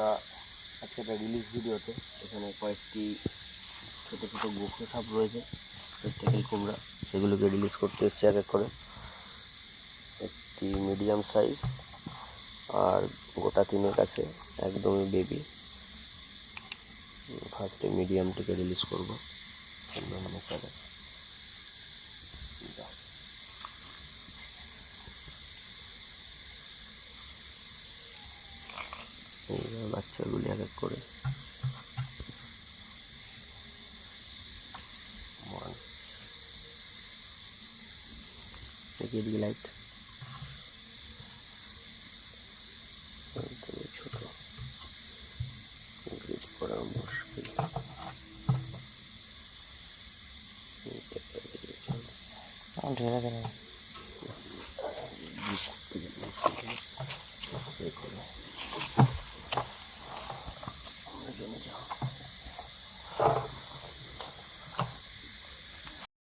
আমরা আজকে একটা রিলিজ ভিডিওতে এখানে কয়েকটি ছোটো ছোটো গোখরো সাপ রয়েছে, স্পেকটেকেল কুমড়া, সেগুলোকে রিলিজ করতে এসছে এক এক করে। একটি মিডিয়াম সাইজ আর গোটা তিনের কাছে একদমই বেবি। ফার্স্টে মিডিয়ামটিকে রিলিজ করবো অনুসারে। এইভাবে বাচ্চাগুলি এক এক করে দেখিয়ে দিই লাইট। ছোট গ্রিড করা মুশকিল।